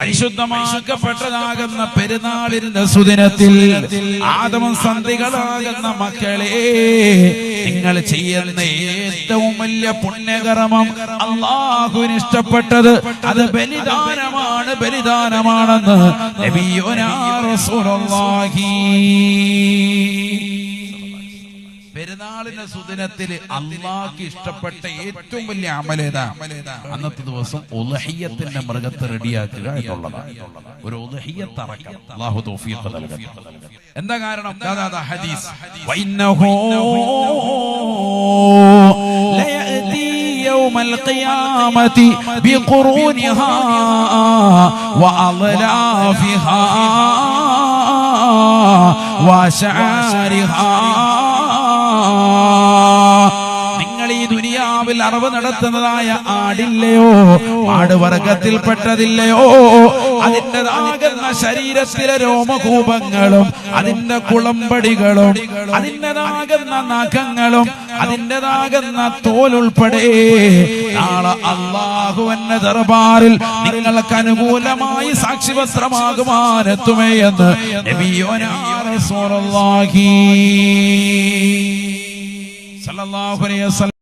പരിശുദ്ധമാക്കപ്പെട്ടതാകുന്ന പെരുന്നാളിന്റെ സുദിനത്തിൽ ആദമ സന്ധികളാകുന്ന മക്കളെ, നിങ്ങൾ ചെയ്യുന്ന ഏറ്റവും വലിയ പുണ്യകർമ്മം അല്ലാഹുവിന് ഇഷ്ടപ്പെട്ടത് അത് ബലിദാനമാണെന്ന് നബിയുനാ റസൂലുള്ളാഹി. പെരുന്നാളിന്റെ സുദിനത്തിൽ അള്ളാഹ്ക്ക് ഇഷ്ടപ്പെട്ട ഏറ്റവും വലിയ അമലേതാ? അന്നത്തെ ദിവസം ഉദ്ഹിയ്യത്തിന്റെ മൃഗത്തെ റെഡിയാക്കുക എന്നുള്ളതാണ്. ഒരു ഉദ്ഹിയ്യത്ത് അറക്കണം. അല്ലാഹു തൗഫീഖ് നൽകട്ടെ. എന്താ കാരണം? ഹദീസ് വഇന്നഹു ലയഅതി യൗമൽ ഖിയാമത്തി ബിഖുറൂനിഹാ വഅളാഫിഹാ വശഅരിഹാ. നിങ്ങൾ ഈ ദുനിയാവിൽ അറവ് നടത്തുന്നതായ ആടില്ലയോ, ആടുവർഗത്തിൽപ്പെട്ടതില്ലയോ, അതിൻ്റെതാകുന്ന ശരീരത്തിലെ രോമകൂപങ്ങളും അതിന്റെ കുളമ്പടികളും അതിൻ്റെതാകുന്ന നഖങ്ങളും അതിൻ്റെതാകുന്ന തോലുൾപ്പെടെ നാളെ അല്ലാഹുവിന്റെ ദർബാറിൽ നിങ്ങൾക്ക് അനുകൂലമായി സാക്ഷിപത്രമാകുവാനെത്തുമേ എന്ന് നബിയുനാ റസൂലുള്ളാഹി സ്വല്ലല്ലാഹു അലൈഹി വസല്ലം